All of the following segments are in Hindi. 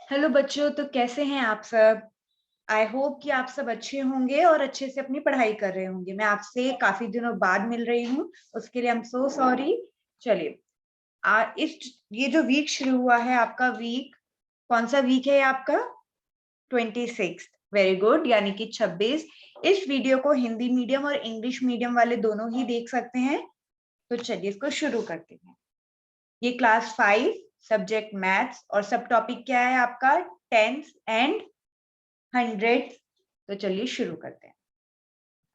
हेलो बच्चों, तो कैसे हैं आप सब। आई होप कि आप सब अच्छे होंगे और अच्छे से अपनी पढ़ाई कर रहे होंगे। मैं आपसे काफी दिनों बाद मिल रही हूँ, उसके लिए आई एम सो सॉरी। चलिए, इस ये जो वीक शुरू हुआ है आपका वीक, कौन सा वीक है आपका? 26। वेरी गुड, यानी कि 26। इस वीडियो को हिंदी मीडियम और इंग्लिश मीडियम वाले दोनों ही देख सकते हैं। तो चलिए इसको शुरू करते हैं। ये क्लास 5 सब्जेक्ट मैथ्स और सब टॉपिक क्या है आपका? Tens and hundred. तो चलिए शुरू करते हैं।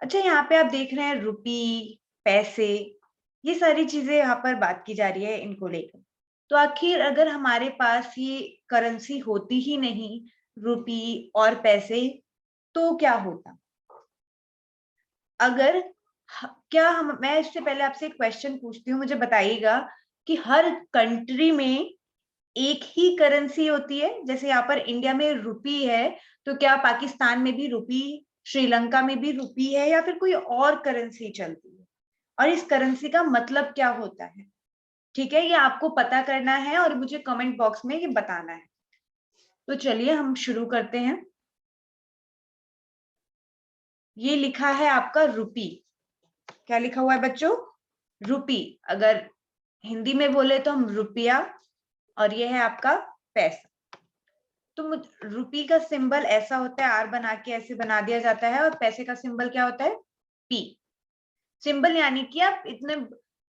अच्छा, यहाँ पे आप देख रहे हैं रुपी, पैसे, ये सारी चीजें यहाँ पर बात की जा रही है इनको लेकर। तो आखिर अगर हमारे पास ये करेंसी होती ही नहीं, रुपी और पैसे, तो क्या होता? अगर क्या हम मैं इससे पहले आपसे एक क्वेश्चन पूछती हूँ, मुझे बताइएगा कि हर कंट्री में एक ही करेंसी होती है? जैसे यहाँ पर इंडिया में रुपी है, तो क्या पाकिस्तान में भी रुपी, श्रीलंका में भी रुपी है, या फिर कोई और करेंसी चलती है? और इस करेंसी का मतलब क्या होता है? ठीक है, ये आपको पता करना है और मुझे कमेंट बॉक्स में ये बताना है। तो चलिए हम शुरू करते हैं। ये लिखा है आपका रुपी। क्या लिखा हुआ है बच्चों? रुपी। अगर हिंदी में बोले तो हम रुपया, और ये है आपका पैसा। तो रुपी का सिंबल ऐसा होता है, आर बना के ऐसे बना दिया जाता है, और पैसे का सिंबल क्या होता है? पी। सिंबल यानी कि आप इतने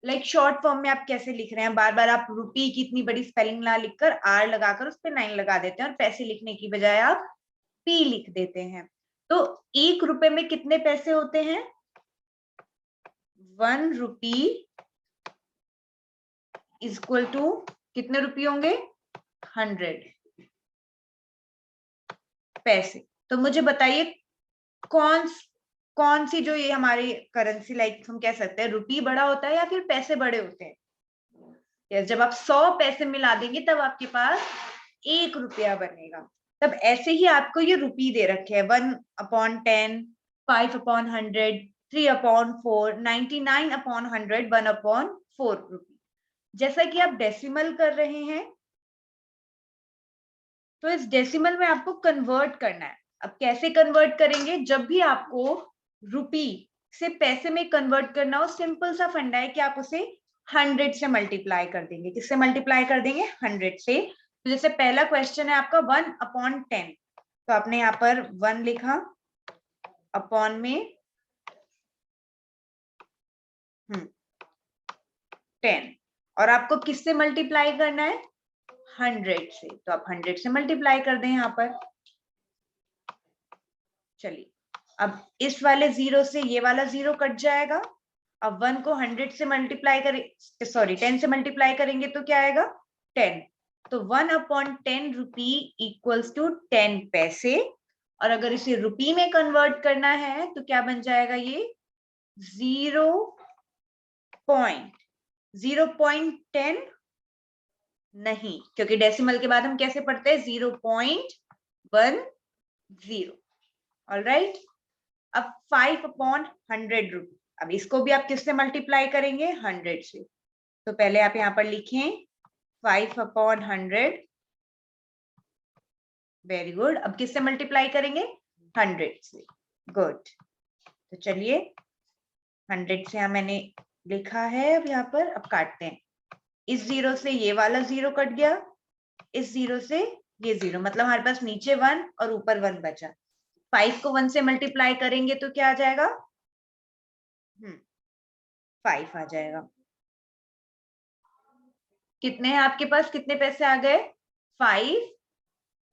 लाइक शॉर्ट फॉर्म में आप कैसे लिख रहे हैं, बार बार आप रुपी की इतनी बड़ी स्पेलिंग ना लिखकर आर लगाकर उस पर 9 लगा देते हैं, और पैसे लिखने की बजाय आप पी लिख देते हैं। तो 1 रुपए में कितने पैसे होते हैं? 1 रुपी इज इक्वल टू कितने रुपये होंगे? 100 पैसे। तो मुझे बताइए, कौन कौन सी जो ये हमारी करेंसी, लाइक हम कह सकते हैं रुपी बड़ा होता है या फिर पैसे बड़े होते हैं? यस, जब आप 100 पैसे मिला देंगे तब आपके पास 1 रुपया बनेगा। तब ऐसे ही आपको ये रुपी दे रखे हैं, 1/10, 5/100, 3/4, 99/100, 1/4 रुपी। जैसा कि आप डेसिमल कर रहे हैं, तो इस डेसिमल में आपको कन्वर्ट करना है। अब कैसे कन्वर्ट करेंगे? जब भी आपको रुपी से पैसे में कन्वर्ट करना हो, सिंपल सा फंडा है कि आप उसे 100 से मल्टीप्लाई कर देंगे। किससे मल्टीप्लाई कर देंगे? 100 से। तो जैसे पहला क्वेश्चन है आपका 1/10, तो आपने यहाँ पर 1 लिखा, अपॉन में 10, और आपको किससे मल्टीप्लाई करना है? 100 से। तो आप 100 से मल्टीप्लाई कर दें यहाँ पर। चलिए, अब इस वाले 0 से ये वाला 0 कट जाएगा। अब 1 को 100 से मल्टीप्लाई करें, सॉरी 10 से मल्टीप्लाई करेंगे तो क्या आएगा? 10। तो 1/10 रुपी इक्वल्स टू 10 पैसे। और अगर इसे रुपी में कन्वर्ट करना है तो क्या बन जाएगा? ये 0.10 नहीं, क्योंकि डेसिमल के बाद हम कैसे पढ़ते हैं? 0.10। ऑलराइट। अब 5/100 रुपी, अब इसको भी आप किससे मल्टीप्लाई करेंगे? 100 से। तो पहले आप यहाँ पर लिखें 5/100। Very good. अब किससे मल्टीप्लाई करेंगे? 100 से। गुड। तो चलिए, 100 से मैंने लिखा है। अब यहाँ पर अब काटते हैं। इस 0 से ये वाला 0 कट गया, इस 0 से ये 0, मतलब हमारे पास नीचे 1 और ऊपर 1 बचा। 5 को 1 से मल्टीप्लाई करेंगे तो क्या आ जाएगा? 5 आ जाएगा। कितने हैं आपके पास? कितने पैसे आ गए? 5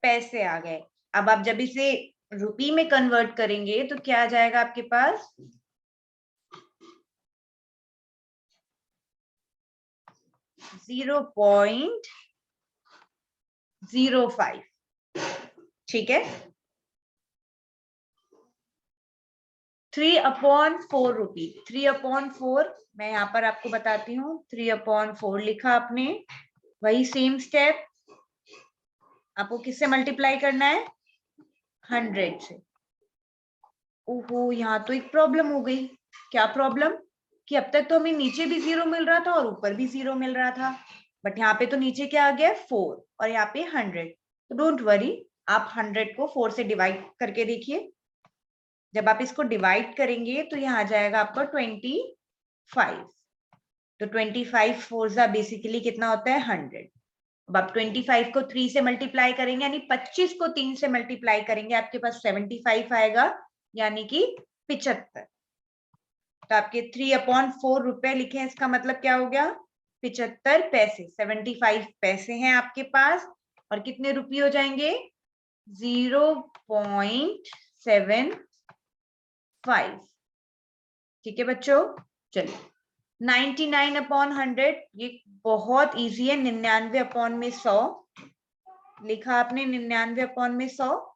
पैसे आ गए। अब आप जब इसे रुपी में कन्वर्ट करेंगे तो क्या आ जाएगा आपके पास? 0.05। ठीक है। 3/4 रुपी, 3/4 मैं यहाँ पर आपको बताती हूँ। 3/4 लिखा आपने, वही सेम स्टेप आपको किससे मल्टीप्लाई करना है? 100 से। ओहो, यहाँ तो एक प्रॉब्लम हो गई। क्या प्रॉब्लम? कि अब तक तो हमें नीचे भी 0 मिल रहा था और ऊपर भी 0 मिल रहा था, बट यहाँ पे तो नीचे क्या आ गया? 4, और यहाँ पे 100। तो डोंट वरी, आप 100 को 4 से डिवाइड करके देखिए। जब आप इसको डिवाइड करेंगे तो यहाँ आ जाएगा आपका 25। तो 25 4 बेसिकली कितना होता है 100। अब आप 25 को 3 से मल्टीप्लाई करेंगे, यानी 25 को 3 से मल्टीप्लाई करेंगे, आपके पास 75 आएगा, यानी कि 75। तो आपके 3/4 रुपए लिखे, इसका मतलब क्या हो गया 75 पैसे। 75 पैसे हैं आपके पास, और कितने रुपये हो जाएंगे 0.75। ठीक है बच्चों, चलिए 99/100 ये बहुत इजी है। 99/100 लिखा आपने, 99/100,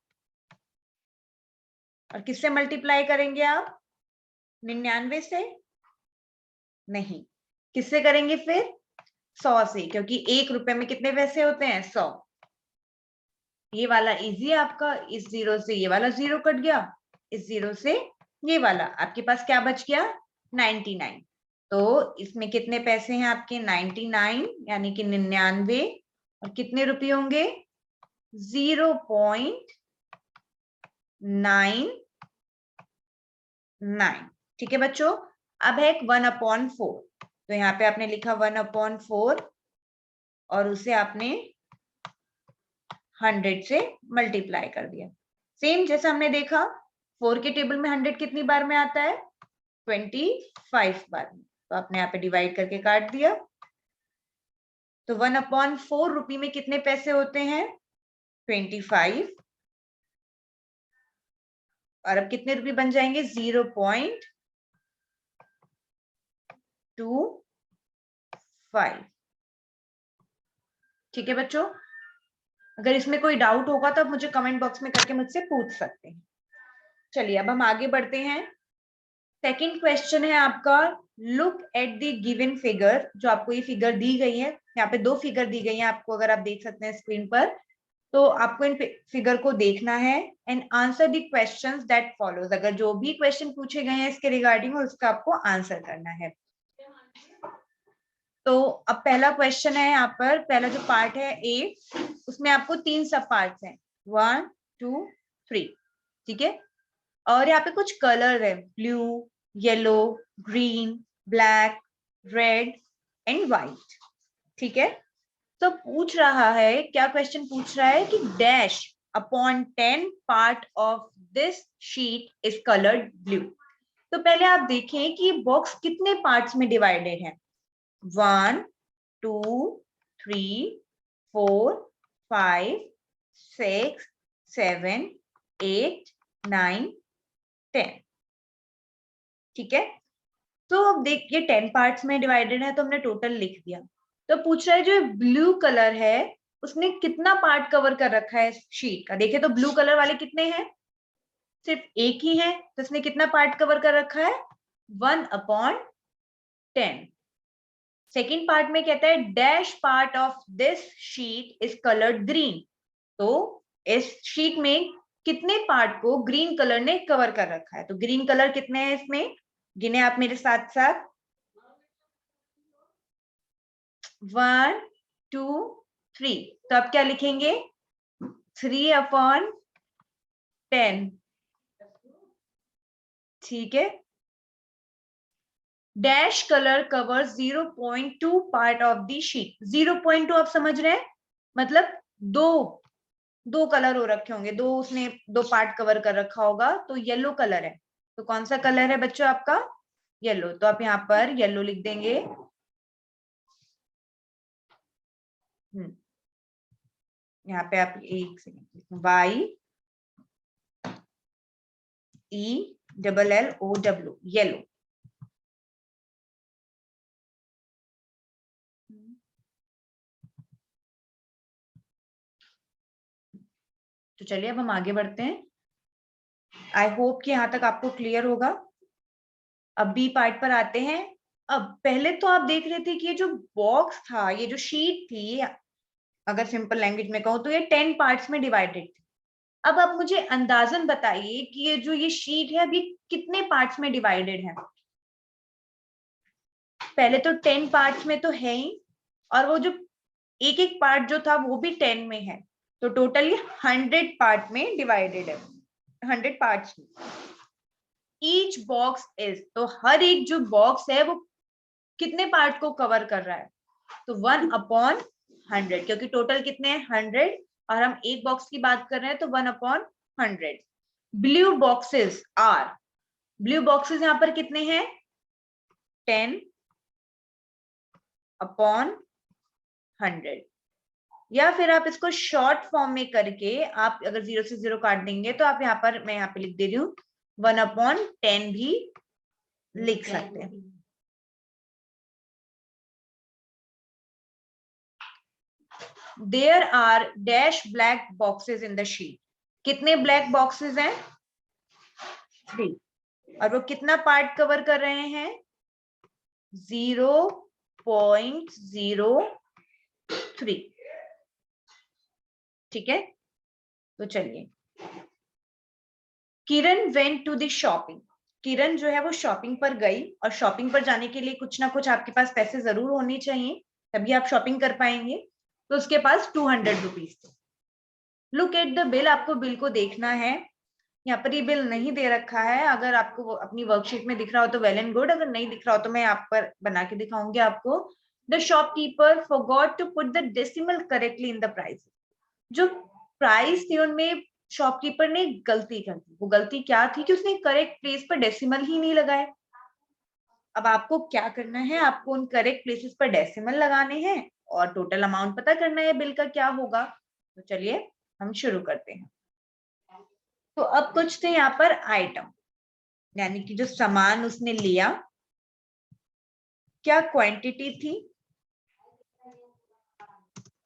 और किससे मल्टीप्लाई करेंगे आप 99 से? नहीं, किससे करेंगे फिर 100 से, क्योंकि 1 रुपए में कितने पैसे होते हैं 100। ये वाला इजी है आपका, इस 0 से ये वाला 0 कट गया, इस 0 से ये वाला, आपके पास क्या बच गया 99। तो इसमें कितने पैसे हैं आपके 99, यानी कि 99, और कितने रुपये होंगे 0.99। ठीक है बच्चों, अब है 1/4। तो यहाँ पे आपने लिखा 1/4, और उसे आपने 100 से मल्टीप्लाई कर दिया। सेम जैसा हमने देखा 4 के टेबल में 100 कितनी बार में आता है 25 बार में। तो आपने यहाँ पे डिवाइड करके काट दिया। तो 1/4 रुपये में कितने पैसे होते हैं 25, और अब कितने रुपये बन जाएंगे 0.25। ठीक है बच्चों, अगर इसमें कोई डाउट होगा तो आप मुझे कमेंट बॉक्स में करके मुझसे पूछ सकते हैं। चलिए अब हम आगे बढ़ते हैं। सेकंड क्वेश्चन है आपका, look at the given figure. जो आपको ये फिगर दी गई है, यहाँ पे 2 फिगर दी गई है आपको, अगर आप देख सकते हैं स्क्रीन पर, तो आपको इन फिगर को देखना है and answer the questions that follows. अगर जो भी क्वेश्चन पूछे गए हैं इसके रिगार्डिंग, उसका आपको आंसर करना है। तो अब पहला क्वेश्चन है, यहाँ पर पहला जो पार्ट है ए, उसमें आपको 3 सब पार्ट्स हैं 1 2 3। ठीक है, और यहाँ पे कुछ कलर है blue, yellow, green, black, red and white. ठीक है, तो पूछ रहा है, क्या क्वेश्चन पूछ रहा है कि dash upon 10 part of this sheet is coloured blue. तो पहले आप देखें कि बॉक्स कितने पार्ट्स में डिवाइडेड है। 1 2 3 4 5 6 7 8 9 10। ठीक है, तो अब देखिए 10 पार्ट्स में डिवाइडेड है, तो हमने टोटल लिख दिया। तो पूछ रहा है जो ब्लू कलर है उसने कितना पार्ट कवर कर रखा है शीट का। देखिए तो ब्लू कलर वाले कितने हैं, सिर्फ एक ही है, तो इसने कितना पार्ट कवर कर रखा है 1/10। सेकेंड पार्ट में कहता है dash part of this sheet is coloured green. तो इस शीट में कितने पार्ट को ग्रीन कलर ने कवर कर रखा है। तो ग्रीन कलर कितने हैं इसमें, गिने आप मेरे साथ साथ, 1 2 3। तो आप क्या लिखेंगे 3/10। ठीक है, dash colour cover 0.2 part of the sheet. 0.2 आप समझ रहे हैं, मतलब दो कलर हो रखे होंगे, उसने 2 पार्ट कवर कर रखा होगा। तो येलो कलर है, तो कौन सा कलर है बच्चों आपका येलो। तो आप यहाँ पर येलो लिख देंगे। यहाँ पे आप एक सेकेंड, YELLOW येलो। तो चलिए अब हम आगे बढ़ते हैं। आई होप कि यहाँ तक आपको क्लियर होगा। अब बी पार्ट पर आते हैं। अब पहले तो आप देख रहे थे कि ये जो बॉक्स था, ये जो शीट थी, अगर सिंपल लैंग्वेज में कहूँ तो ये 10 पार्ट्स में डिवाइडेड थी। अब आप मुझे अंदाजन बताइए कि ये जो ये शीट है अभी कितने पार्ट्स में डिवाइडेड है। पहले तो 10 पार्ट्स में तो है ही, और वो जो एक एक पार्ट जो था वो भी 10 में है। तो टोटल ये 100 पार्ट में डिवाइडेड है, 100 पार्ट्स में। ईच बॉक्स इज, तो हर एक जो बॉक्स है वो कितने पार्ट को कवर कर रहा है, तो 1/100, क्योंकि टोटल कितने हैं 100 और हम एक बॉक्स की बात कर रहे हैं तो 1/100। Blue boxes are, blue boxes यहाँ पर कितने हैं 10/100, या फिर आप इसको शॉर्ट फॉर्म में करके आप अगर 0 से 0 काट देंगे तो आप यहाँ पर, मैं यहाँ पे लिख दे रही हूँ 1/10 भी लिख सकते हैं। There are dash black boxes in the sheet. कितने ब्लैक बॉक्सेस हैं 3, और वो कितना पार्ट कवर कर रहे हैं 0.03। ठीक है, तो चलिए, किरण वेंट टू द शॉपिंग, किरण जो है वो शॉपिंग पर गई, और शॉपिंग पर जाने के लिए कुछ ना कुछ आपके पास पैसे जरूर होने चाहिए, तभी आप शॉपिंग कर पाएंगे। तो उसके पास 200 रुपीज थे। लुक एट द बिल, आपको बिल को देखना है। यहाँ पर ये बिल नहीं दे रखा है, अगर आपको अपनी वर्कशीट में दिख रहा हो तो वेल एंड गुड, अगर नहीं दिख रहा हो तो मैं आप पर बना के दिखाऊंगी आपको। The shopkeeper forgot to put the decimal correctly in the price, जो प्राइस थी उनमें शॉपकीपर ने गलती कर दी। वो गलती क्या थी कि उसने करेक्ट प्लेस पर डेसिमल ही नहीं लगाए। अब आपको क्या करना है, आपको उन करेक्ट प्लेसेस पर डेसिमल लगाने हैं और टोटल अमाउंट पता करना है बिल का क्या होगा। तो चलिए हम शुरू करते हैं। तो अब कुछ थे यहाँ पर आइटम, यानी कि जो सामान उसने लिया, क्या क्वांटिटी थी,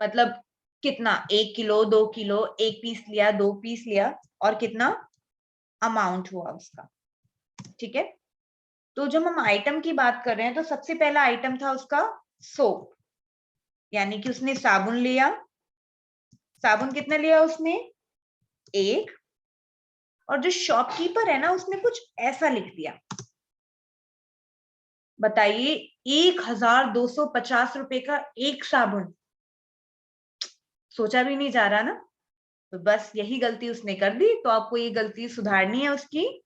मतलब कितना, 1 किलो 2 किलो, 1 पीस लिया 2 पीस लिया, और कितना अमाउंट हुआ उसका। ठीक है, तो जब हम आइटम की बात कर रहे हैं तो सबसे पहला आइटम था उसका सोप, यानी कि उसने साबुन लिया। साबुन कितना लिया उसने 1, और जो शॉपकीपर है ना उसने कुछ ऐसा लिख दिया, बताइए 1250 रुपए का एक साबुन, सोचा भी नहीं जा रहा ना। तो बस यही गलती उसने कर दी, तो आपको ये गलती सुधारनी है उसकी।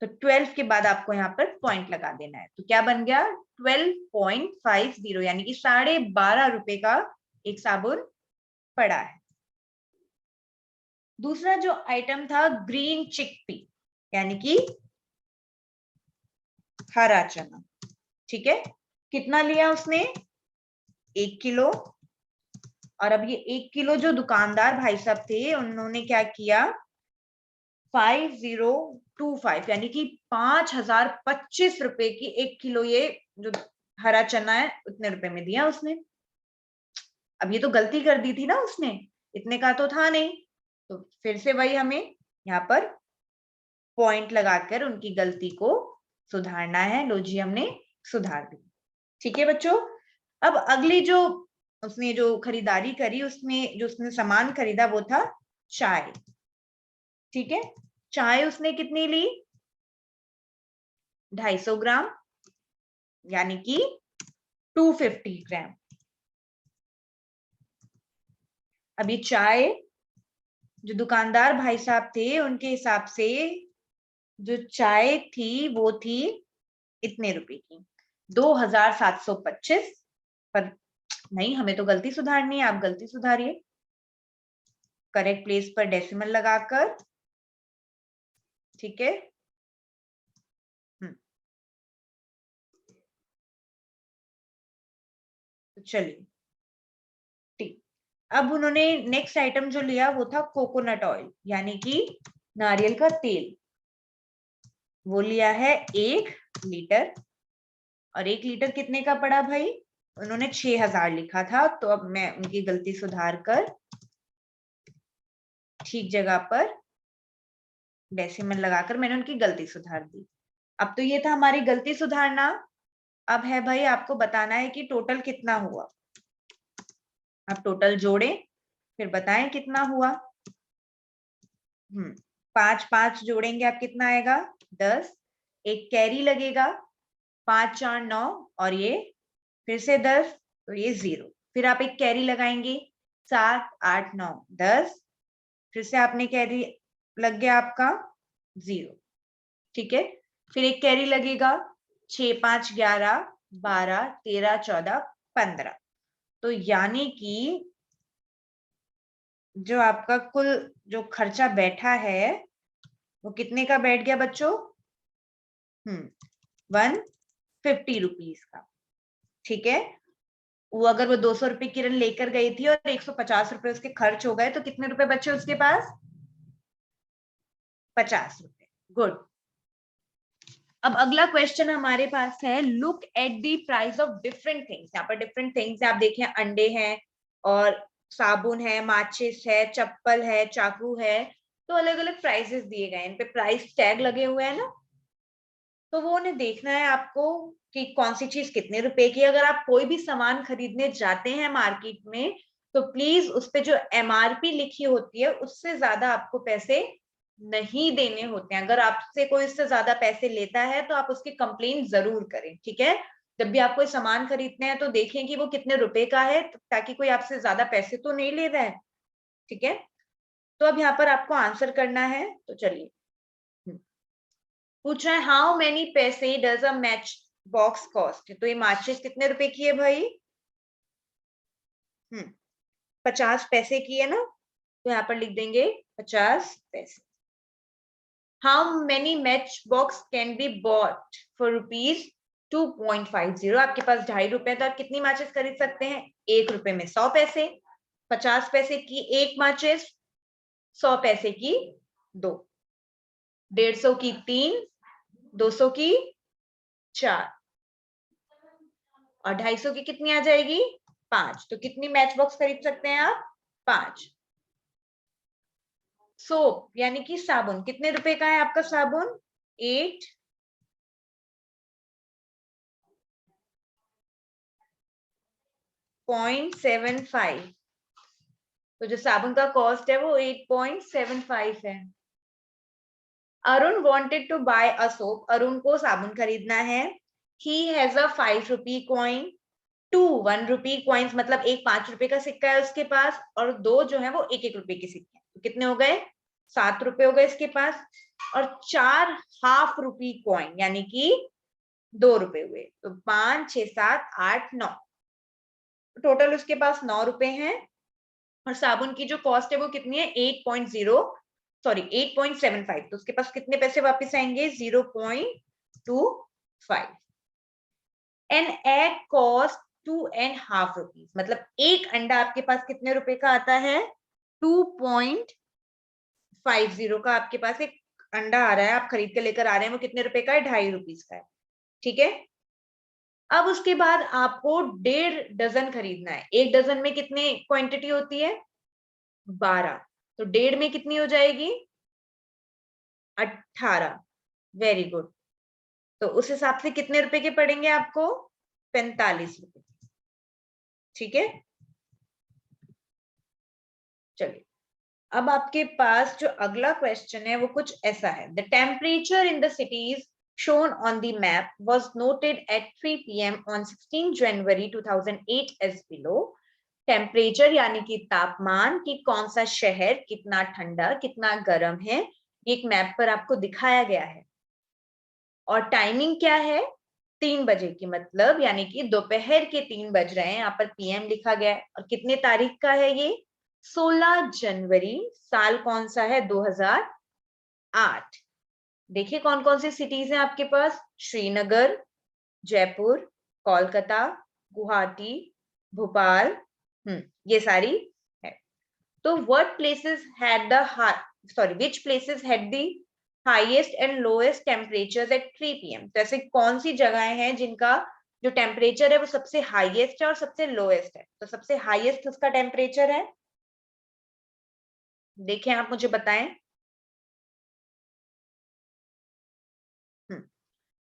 तो 12 के बाद आपको यहाँ पर पॉइंट लगा देना है, तो क्या बन गया 12.50, यानी कि 12.5 रुपए का एक साबुन पड़ा है। दूसरा जो आइटम था ग्रीन चिकपी, यानी कि हरा चना। ठीक है, कितना लिया उसने 1 किलो, और अब ये 1 किलो जो दुकानदार भाई साहब थे उन्होंने क्या किया 5025, यानी कि 5025 रुपए की 1 किलो ये जो हरा चना है उतने रुपए में दिया उसने। अब ये तो गलती कर दी थी ना उसने, इतने का तो था नहीं, तो फिर से वही हमें यहाँ पर पॉइंट लगाकर उनकी गलती को सुधारना है। लो जी, हमने सुधार दी। ठीक है बच्चों, अब अगली जो उसने जो खरीदारी करी, उसमें जो उसने सामान खरीदा वो था चाय। ठीक है, चाय उसने कितनी ली 250 ग्राम, यानी कि 250 ग्राम। अब ये चाय जो दुकानदार भाई साहब थे उनके हिसाब से जो चाय थी वो थी इतने रुपए की 2725, पर नहीं, हमें तो गलती सुधारनी है, आप गलती सुधारिए करेक्ट प्लेस पर डेसिमल लगाकर। ठीक है, तो चलिए ठीक। अब उन्होंने नेक्स्ट आइटम जो लिया वो था कोकोनट ऑयल, यानी कि नारियल का तेल। वो लिया है 1 लीटर, और 1 लीटर कितने का पड़ा भाई, उन्होंने 6000 लिखा था, तो अब मैं उनकी गलती सुधार कर ठीक जगह पर डेसिमल लगाकर मैंने उनकी गलती सुधार दी। अब तो ये था हमारी गलती सुधारना। अब है भाई आपको बताना है कि टोटल कितना हुआ। अब टोटल जोड़ें फिर बताएं कितना हुआ। 5 5 जोड़ेंगे आप कितना आएगा 10, एक कैरी लगेगा 5 4 9, और ये फिर से 10, तो ये 0, फिर आप एक कैरी लगाएंगे 7 8 9 10, फिर से आपने कैरी लग गया आपका 0, ठीक है। फिर एक कैरी लगेगा 6, 5, 11, 12, 13, 14, 15। तो यानी कि जो आपका कुल जो खर्चा बैठा है वो कितने का बैठ गया बच्चों? 150 रुपीज का, ठीक है। वो अगर वो 200 रुपए किरण लेकर गई थी और 150 रुपए उसके खर्च हो गए, तो कितने रुपए बचे उसके पास? 50 रुपए। गुड। अब अगला क्वेश्चन हमारे पास है, look at the price of different things. यहाँ पर डिफरेंट थिंग्स आप देखें, अंडे हैं और साबुन है, माचिस है, चप्पल है, चाकू है। तो अलग अलग प्राइसेस दिए गए, इन पे प्राइस टैग लगे हुए हैं ना। तो वो उन्हें देखना है आपको कि कौन सी चीज कितने रुपए की। अगर आप कोई भी सामान खरीदने जाते हैं मार्केट में, तो प्लीज उस पे जो एमआरपी लिखी होती है उससे ज्यादा आपको पैसे नहीं देने होते हैं। अगर आपसे कोई इससे ज्यादा पैसे लेता है तो आप उसकी कंप्लेन जरूर करें, ठीक है। जब भी आप कोई सामान खरीदते हैं तो देखें कि वो कितने रुपए का है, ताकि कोई आपसे ज्यादा पैसे तो नहीं ले रहा है, ठीक है। तो अब यहाँ पर आपको आंसर करना है, तो चलिए। पूछ रहा है हाउ मेनी पैसे does a match box cost. तो ये माचिस कितने रुपए की है भाई? 50 पैसे की है ना, तो यहाँ पर लिख देंगे 50 पैसे। How many match box can be bought for rupees 2.50। आपके पास 2.5 रुपए, तो आप कितनी माचिस खरीद सकते हैं? 1 रुपए में 100 पैसे। 50 पैसे की एक माचिस, 100 पैसे की 2, 150 की 3, 200 की 4 और 250 की कितनी आ जाएगी? 5। तो कितनी मैच बॉक्स खरीद सकते हैं आप? 5। सोप यानी कि साबुन, कितने रुपए का है आपका साबुन? 8.75। तो जो साबुन का कॉस्ट है वो 8.75 है। Arun wanted to buy a soap. Arun को साबुन खरीदना है। He has a 5 rupee coin, 2 1 rupee coins, मतलब एक 5 रुपए का सिक्का है उसके पास, और 2 जो है वो 1 1 रुपए के सिक्के हैं। तो कितने हो गए? 7 रुपए हो गए इसके पास। और 4 हाफ रुपी कॉइन यानी कि 2 रुपए हुए। तो 5 6 7 8 9, टोटल उसके पास 9 रुपए हैं। और साबुन की जो कॉस्ट है वो कितनी है? 8.75। तो उसके पास कितने पैसे वापस आएंगे? 0.25। एन एग कॉस्ट 2.5 रुपीज, मतलब एक अंडा आपके पास कितने रुपए का आता है? 2.50 का आपके पास एक अंडा आ रहा है, आप खरीद के लेकर आ रहे हैं, वो कितने रुपए का है? 2.5 रुपीज का है, ठीक है। अब उसके बाद आपको 1.5 डजन खरीदना है। एक डजन में कितनी क्वांटिटी होती है? 12। तो 1.5 में कितनी हो जाएगी? 18। Very good. तो उस हिसाब से कितने रुपए के पड़ेंगे आपको? 45 रुपए, ठीक है। चलिए, अब आपके पास जो अगला क्वेश्चन है वो कुछ ऐसा है। The temperature in the cities shown on the map was noted at 3 p.m. on 16 January 2008 as below. Temperature यानी कि तापमान, कि कौन सा शहर कितना ठंडा कितना गर्म है, एक मैप पर आपको दिखाया गया है। और टाइमिंग क्या है? 3 बजे की, मतलब यानी कि दोपहर के 3 बज रहे हैं। यहाँ पर पीएम लिखा गया है। और कितने तारीख का है ये? 16 जनवरी। साल कौन सा है? 2008। देखिए कौन कौन सी सिटीज हैं आपके पास? श्रीनगर, जयपुर, कोलकाता, गुवाहाटी, भोपाल, ये सारी है। तो what places had the which places had the highest and lowest temperature at 3 p.m. तो ऐसे कौन सी जगहें हैं जिनका जो टेम्परेचर है वो सबसे हाईएस्ट है और सबसे लोएस्ट है? तो सबसे हाईएस्ट उसका टेम्परेचर है, देखें आप मुझे बताएं।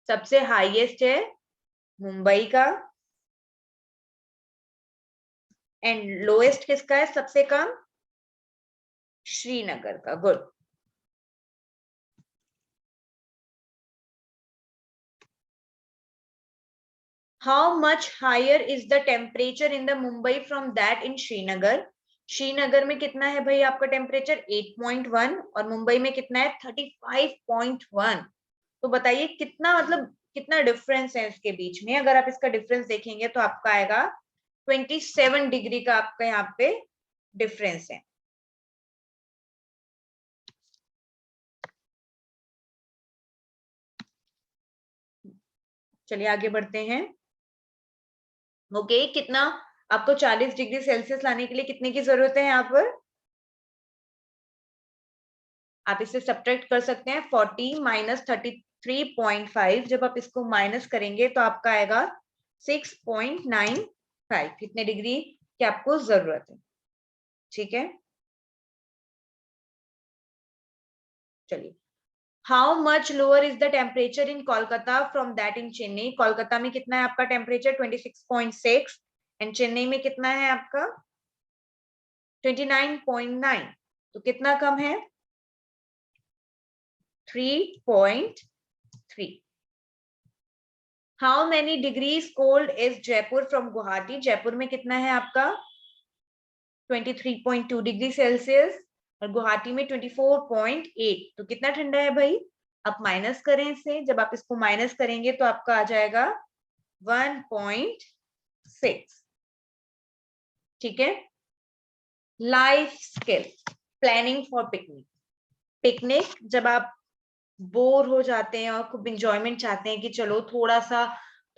सबसे हाईएस्ट है मुंबई का, एंड लोएस्ट किसका है सबसे कम? श्रीनगर का। Good. How much higher is the temperature in the Mumbai from that in Srinagar? Srinagar में कितना है भाई आपका टेम्परेचर 8.1 और मुंबई में कितना है 35.1। तो बताइए कितना मतलब कितना डिफरेंस है इसके बीच में। अगर आप इसका डिफरेंस देखेंगे तो आपका आएगा 27 डिग्री का आपका यहाँ पे डिफरेंस है। चलिए आगे बढ़ते हैं। ओके कितना आपको 40 डिग्री सेल्सियस लाने के लिए कितने की जरूरत है यहाँ पर? आप इसे सब्ट्रैक्ट कर सकते हैं 40 माइनस 33.5। जब आप इसको माइनस करेंगे तो आपका आएगा 6.95। कितने डिग्री की आपको जरूरत है? ठीक है चलिए। How much lower is the temperature in Kolkata from that in Chennai? Kolkata में कितना है आपका टेम्परेचर 26.6 एंड चेन्नई में कितना है आपका 29.9। तो कितना कम है 3.3। How many degrees cold is Jaipur from Guwahati? Jaipur में कितना है आपका 23.2 डिग्री सेल्सियस और गुवाहाटी में 24.8। तो कितना ठंडा है भाई? आप माइनस करें इसे। जब आप इसको माइनस करेंगे तो आपका आ जाएगा 1.6। ठीक है। Life skill planning for picnic. Picnic जब आप बोर हो जाते हैं और खूब इंजॉयमेंट चाहते हैं कि चलो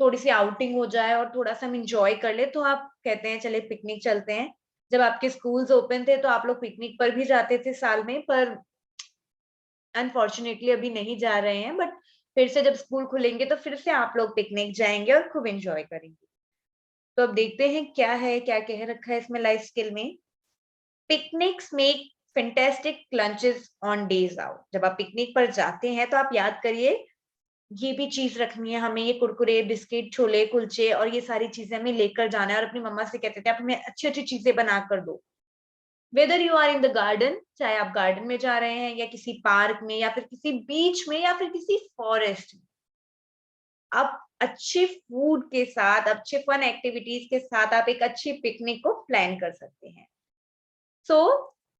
थोड़ी सी आउटिंग हो जाए और थोड़ा सा हम इंजॉय कर ले, तो आप कहते हैं चले पिकनिक चलते हैं। जब आपके स्कूल्स ओपन थे तो आप लोग पिकनिक पर भी जाते थे साल में, पर अनफॉर्चुनेटली अभी नहीं जा रहे हैं। बट फिर से जब स्कूल खुलेंगे तो फिर से आप लोग पिकनिक जाएंगे और खूब एंजॉय करेंगे। तो अब देखते हैं क्या है, क्या कह रखा है इसमें लाइफ स्किल में। Picnics make fantastic lunches on days out. जब आप पिकनिक पर जाते हैं तो आप याद करिए ये भी चीज रखनी है हमें, ये कुरकुरे बिस्किट छोले कुलचे और ये सारी चीजें हमें लेकर जाना है। और अपनी मम्मा से कहते थे आप हमें अच्छी अच्छी चीजें बना कर दो। Whether you are in the garden, चाहे आप गार्डन में जा रहे हैं या किसी पार्क में या फिर किसी बीच में या फिर किसी फॉरेस्ट में, आप अच्छे फूड के साथ अच्छे फन एक्टिविटीज के साथ आप एक अच्छी पिकनिक को प्लान कर सकते हैं। सो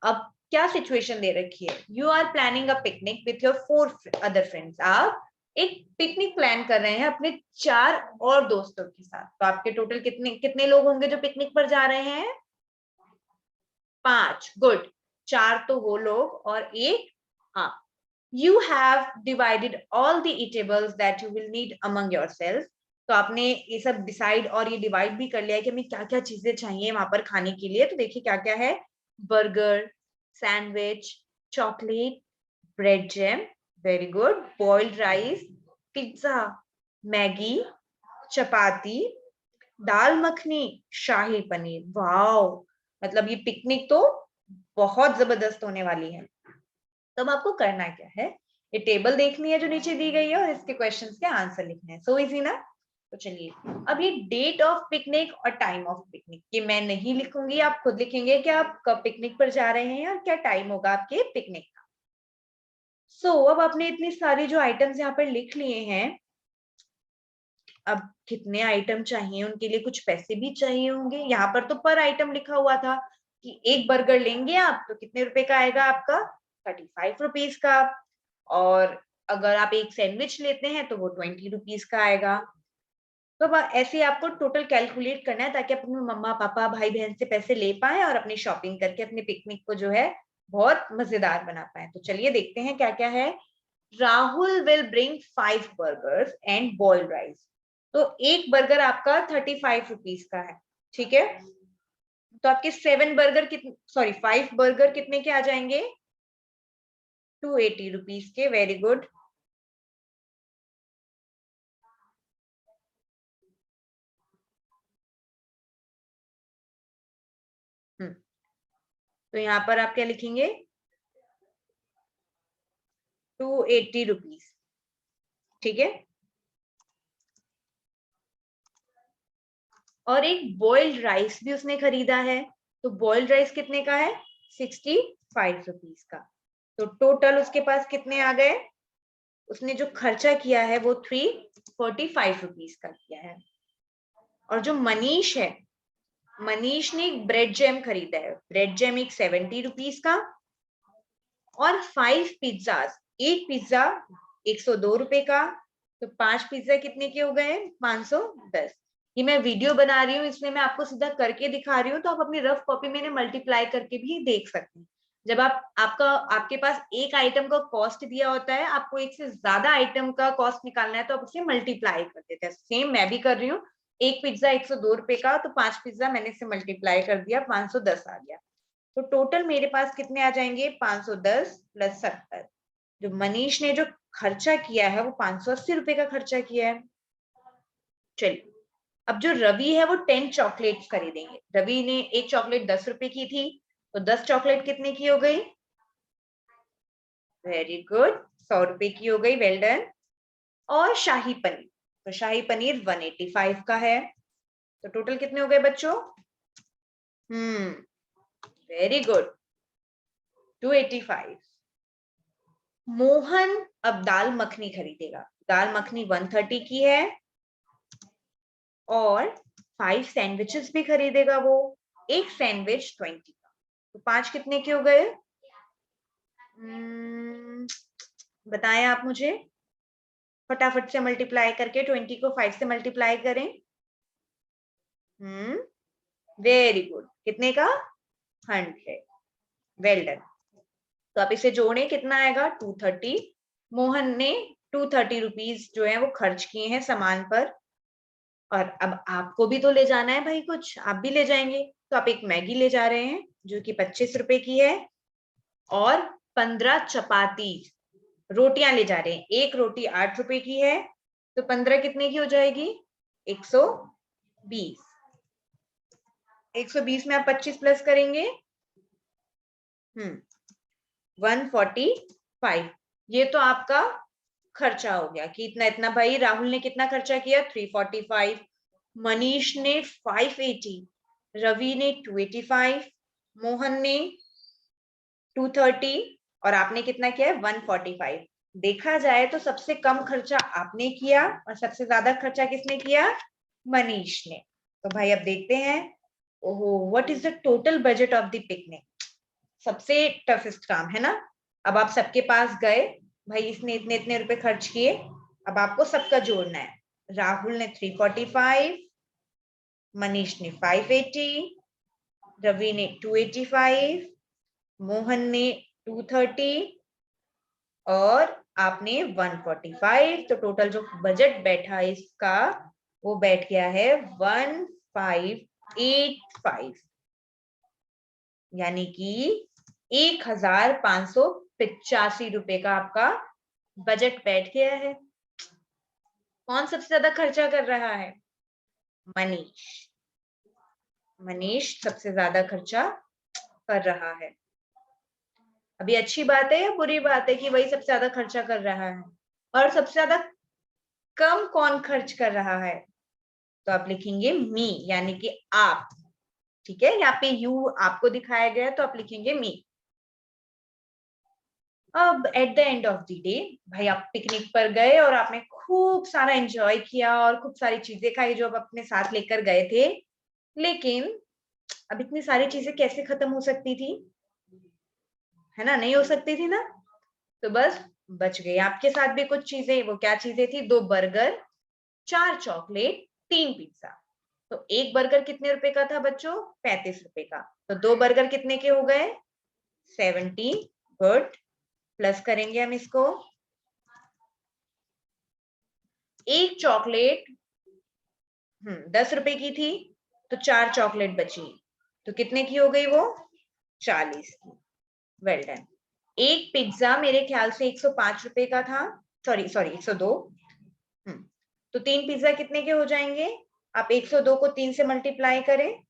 अब क्या सिचुएशन दे रखी है, you are planning a picnic with your 4 other friends. आप एक पिकनिक प्लान कर रहे हैं अपने 4 और दोस्तों के साथ। तो आपके टोटल कितने कितने लोग होंगे जो पिकनिक पर जा रहे हैं? 5। गुड। 4 तो वो लोग और एक आप। You have divided all the eatables that you will need among yourselves। तो आपने ये सब डिसाइड और ये डिवाइड भी कर लिया है कि हमें क्या क्या चीजें चाहिए वहां पर खाने के लिए। तो देखिए क्या क्या है, burger, sandwich, chocolate, bread jam, very good, boiled rice, pizza, Maggi, chapati, dal makhani, shahi paneer. Wow, मतलब ये पिकनिक तो बहुत जबरदस्त होने वाली है। तो अब आपको करना क्या है, ये टेबल देखनी है जो नीचे दी गई है और इसके क्वेश्चंस के आंसर लिखने हैं। सो इजी ना। तो चलिए अब ये डेट ऑफ पिकनिक और टाइम ऑफ पिकनिक ये मैं नहीं लिखूंगी, आप खुद लिखेंगे कि आप कब पिकनिक पर जा रहे हैं और क्या टाइम होगा आपके पिकनिक का। सो अब आपने इतनी सारी जो आइटम्स यहाँ पर लिख लिए हैं, अब कितने आइटम चाहिए उनके लिए कुछ पैसे भी चाहिए होंगे। यहाँ पर तो पर आइटम लिखा हुआ था कि एक बर्गर लेंगे आप तो कितने रुपए का आएगा आपका 35 रुपीज का, और अगर आप एक सैंडविच लेते हैं तो वो 20 रुपीज का आएगा। तो अब ऐसे आपको टोटल कैलकुलेट करना है ताकि अपने मम्मा पापा भाई बहन से पैसे ले पाए और अपनी शॉपिंग करके अपने पिकनिक को जो है बहुत मजेदार बना पाए। तो चलिए देखते हैं क्या क्या है। Rahul will bring 5 burgers and boiled rice. तो एक बर्गर आपका 35 रुपीज का है, ठीक है। तो आपके 7 बर्गर कितने, सॉरी 5 बर्गर कितने के आ जाएंगे 280 रुपीज के। Very good. तो यहाँ पर आप क्या लिखेंगे 280 रुपीज, ठीक है। और एक बॉइल्ड राइस भी उसने खरीदा है, तो बॉइल्ड राइस कितने का है 65 रुपीज का। तो टोटल उसके पास कितने आ गए, उसने जो खर्चा किया है वो 345 रुपीज का किया है। और जो मनीष है मनीष ने एक ब्रेड जैम खरीदा है, ब्रेड जैम एक 70 रुपीज का, और 5 पिज्जाज, एक पिज्जा 102 रुपए का, तो 5 पिज्जा कितने के हो गए? 510। ये मैं वीडियो बना रही हूँ इसलिए मैं आपको सीधा करके दिखा रही हूँ, तो आप अपनी रफ कॉपी में मल्टीप्लाई करके भी देख सकते हैं। जब आपके पास एक आइटम का कॉस्ट दिया होता है, आपको एक से ज्यादा आइटम का कॉस्ट निकालना है, तो आप उसे मल्टीप्लाई कर देते हैं। सेम मैं भी कर रही हूँ। एक पिज्जा 102 रुपए का, तो 5 पिज्जा मैंने इसे मल्टीप्लाई कर दिया, 510 आ गया। तो टोटल मेरे पास कितने आ जाएंगे? 510 प्लस 70। जो मनीष ने जो खर्चा किया है वो 580 रुपए का खर्चा किया है। चलिए, अब जो रवि है वो 10 चॉकलेट्स खरीदेंगे। रवि ने एक चॉकलेट 10 रुपए की थी, तो 10 चॉकलेट कितने की हो गई? वेरी गुड, 100 रुपए की हो गई, वेल डन। और शाही पनीर, तो शाही पनीर 185 का है, तो टोटल कितने हो गए बच्चों? Very good, 285। मोहन अब दाल मखनी खरीदेगा। दाल मखनी 130 की है, और 5 सैंडविचेस भी खरीदेगा वो, एक सैंडविच 20 का, तो 5 कितने के हो गए? बताएं आप मुझे, फटाफट से मल्टीप्लाई करके 20 को 5 से मल्टीप्लाई करें। वेरी गुड, कितने का? 100, वेल डन। तो आप इसे जोड़ें, कितना आएगा? 230। मोहन ने 230 रुपीज जो है वो खर्च किए हैं सामान पर, और अब आपको भी तो ले जाना है भाई, कुछ आप भी ले जाएंगे, तो आप एक मैगी ले जा रहे हैं जो कि 25 रुपए की है, और 15 चपाती रोटियां ले जा रहे हैं। एक रोटी 8 रुपए की है, तो 15 कितने की हो जाएगी? 120। 120 में आप 25 प्लस करेंगे, 145। ये तो आपका खर्चा हो गया कि इतना इतना। भाई राहुल ने कितना खर्चा किया? 345। मनीष ने 580, रवि ने 285, मोहन ने 230, और आपने कितना किया है? 145। देखा जाए तो सबसे कम खर्चा आपने किया, और सबसे ज्यादा खर्चा किसने किया? मनीष ने। तो भाई अब देखते हैं, ओहो, what is the total budget of the picnic? सबसे टफेस्ट काम है ना। अब आप सबके पास गए, भाई इसने इतने इतने रुपए खर्च किए, अब आपको सबका जोड़ना है। राहुल ने 345, मनीष ने 580, रवि ने 285, मोहन ने 230, और आपने 145। तो टोटल जो बजट बैठा है इसका, वो बैठ गया है 1585, यानी कि 1585 रुपए का आपका बजट बैठ गया है। कौन सबसे ज्यादा खर्चा कर रहा है? मनीष। मनीष सबसे ज्यादा खर्चा कर रहा है। अभी अच्छी बात है या बुरी बात है कि वही सबसे ज्यादा खर्चा कर रहा है? और सबसे ज्यादा कम कौन खर्च कर रहा है? तो आप लिखेंगे मी, यानी कि आप। ठीक है, यहाँ पे यू आपको दिखाया गया है, तो आप लिखेंगे मी। अब at the end of the day, भाई आप पिकनिक पर गए और आपने खूब सारा एंजॉय किया और खूब सारी चीजें खाई जो आप अपने साथ लेकर गए थे, लेकिन अब इतनी सारी चीजें कैसे खत्म हो सकती थी? है ना, नहीं हो सकती थी ना। तो बस बच गई आपके साथ भी कुछ चीजें। वो क्या चीजें थी? 2 बर्गर, 4 चॉकलेट, 3 पिज्जा। तो एक बर्गर कितने रुपए का था बच्चों? 35 रुपए का। तो 2 बर्गर कितने के हो गए? 70। गुड, प्लस करेंगे हम इसको। एक चॉकलेट 10 रुपए की थी, तो 4 चॉकलेट बची, तो कितने की हो गई वो? 40 की। Well done. एक पिज्जा मेरे ख्याल से 105 रुपए का था, सॉरी 102। तो 3 पिज्जा कितने के हो जाएंगे? आप 102 को 3 से मल्टीप्लाई करें,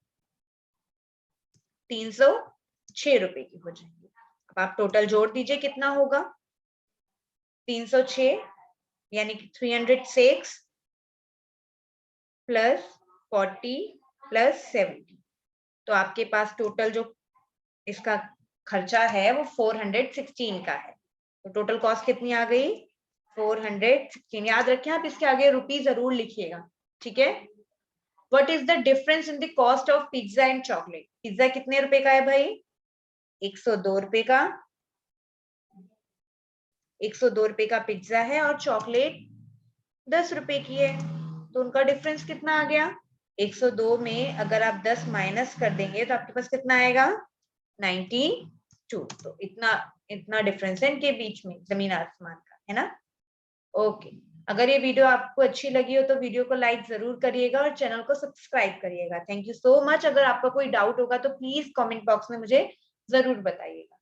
306 रुपए की हो जाएंगे। अब आप टोटल जोड़ दीजिए, कितना होगा? 306, यानी कि 306 प्लस 40 प्लस 70। तो आपके पास टोटल जो इसका खर्चा है वो 416 का है। तो टोटल कॉस्ट कितनी आ गई? 416। याद रखें आप इसके आगे रुपी जरूर लिखिएगा, ठीक है। What is the difference in the cost of pizza and chocolate? Pizza कितने रुपए का है भाई? 102 रुपए का। 102 रुपए का पिज्जा है और चॉकलेट 10 रुपए की है, तो उनका डिफरेंस कितना आ गया? 102 में अगर आप 10 माइनस कर देंगे तो आपके पास कितना आएगा? 92। तो इतना डिफरेंस है इनके बीच में, जमीन आसमान का, है ना? ओके, अगर ये वीडियो आपको अच्छी लगी हो तो वीडियो को लाइक जरूर करिएगा और चैनल को सब्सक्राइब करिएगा। Thank you so much. अगर आपका कोई डाउट होगा तो प्लीज कमेंट बॉक्स में मुझे जरूर बताइएगा।